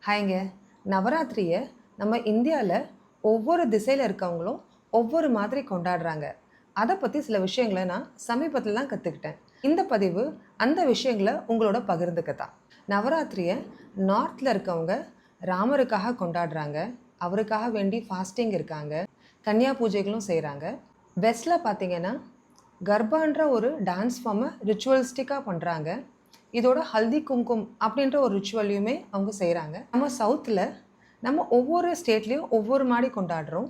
ஹாய்ங்க. நவராத்திரிய நம்ம இந்தியால ஒவ்வொரு திசையில இருக்கவங்களும் ஒவ்வொரு மாதிரி கொண்டாடுறாங்க. அத பத்தி சில விஷயங்கள நான் சமீபத்தில தான் கத்துக்கிட்டேன். இந்த பதிவு அந்த விஷயங்கள உங்களோட பகிர்ந்துக்க தான். நவராத்திரிய நார்த்ல இருக்கவங்க ராமருக்காக கொண்டாடுறாங்க. அவருக்காக வேண்டி ஃபாஸ்டிங் இருக்காங்க. கன்னியா பூஜைகளும் செய்றாங்க. வெஸ்ட்ல பார்த்தீங்கன்னா, கர்பான்ற ஒரு டான்ஸ் ஃபார்ம ரிச்சுவலிஸ்டிக்கா பண்றாங்க. இதோட ஹல்தி கும்கும் அப்படின்ற ஒரு ரிச்சுவலையுமே அவங்க செய்கிறாங்க. நம்ம சவுத்தில் நம்ம ஒவ்வொரு ஸ்டேட்லேயும் ஒவ்வொரு மாடி கொண்டாடுறோம்.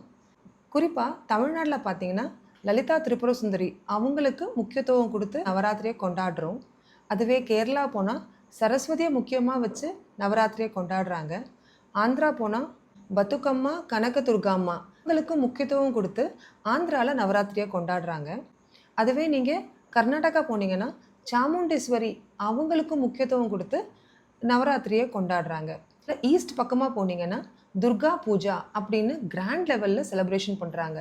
குறிப்பாக தமிழ்நாட்டில் பார்த்தீங்கன்னா லலிதா திரிபுர சுந்தரி அவங்களுக்கு முக்கியத்துவம் கொடுத்து நவராத்திரியை கொண்டாடுறோம். அதுவே கேரளா போனால் சரஸ்வதியை முக்கியமாக வச்சு நவராத்திரியை கொண்டாடுறாங்க. ஆந்திரா போனால் பத்துக்கம்மா கனகதுர்காம்மா அவங்களுக்கு முக்கியத்துவம் கொடுத்து ஆந்திராவில் நவராத்திரியை கொண்டாடுறாங்க. அதுவே நீங்கள் கர்நாடகா போனீங்கன்னா சாமுண்டீஸ்வரி அவங்களுக்கும் முக்கியத்துவம் கொடுத்து நவராத்திரியை கொண்டாடுறாங்க. இல்லை ஈஸ்ட் பக்கமாக போனீங்கன்னா துர்கா பூஜா அப்படின்னு கிராண்ட் லெவலில் செலிப்ரேஷன் பண்ணுறாங்க.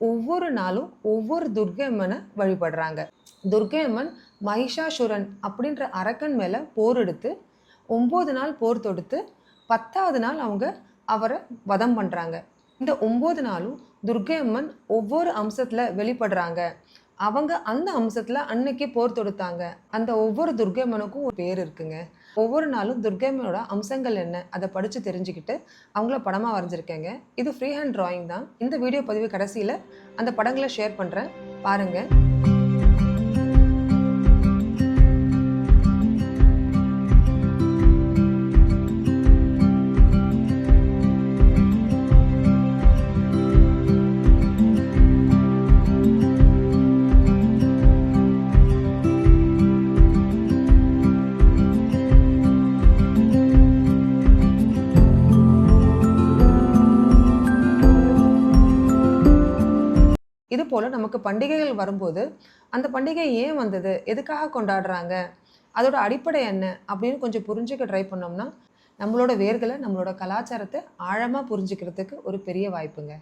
ஒவ்வொரு நாளும் ஒவ்வொரு துர்கை அம்மனை வழிபடுறாங்க. துர்கை அம்மன் மகிஷாசுரன் அப்படின்ற அரக்கன் மேலே போர் எடுத்து 9 நாள் போர் தொடுத்து 10வது நாள் அவங்க அவரை வதம் பண்ணுறாங்க. இந்த 9 நாளும் துர்கை அம்மன் ஒவ்வொரு அம்சத்தில் வெளிப்படுறாங்க. அவங்க அந்த அம்சத்தில் அன்னைக்கு போர் தொடுத்தாங்க. அந்த ஒவ்வொரு துர்கை அம்மனுக்கும் ஒரு பேர் இருக்குங்க. ஒவ்வொரு நாளும் துர்கை அம்மனோட அம்சங்கள் என்ன அதை படித்து தெரிஞ்சுக்கிட்டு அவங்கள படமாக வரைஞ்சிருக்கேங்க. இது ஃப்ரீ ஹேண்ட் ட்ராயிங் தான். இந்த வீடியோ பதிவு கடைசியில் அந்த படங்களை ஷேர் பண்ணுறேன், பாருங்கள். இது போல் நமக்கு பண்டிகைகள் வரும்போது அந்த பண்டிகை ஏன் வந்தது, எதுக்காக கொண்டாடுறாங்க, அதோட அடிப்படை என்ன அப்படின்னு கொஞ்சம் புரிஞ்சுக்க ட்ரை பண்ணோம்னா நம்மளோட வேர்களை நம்மளோட கலாச்சாரத்தை ஆழமாக புரிஞ்சுக்கிறதுக்கு ஒரு பெரிய வாய்ப்புங்க.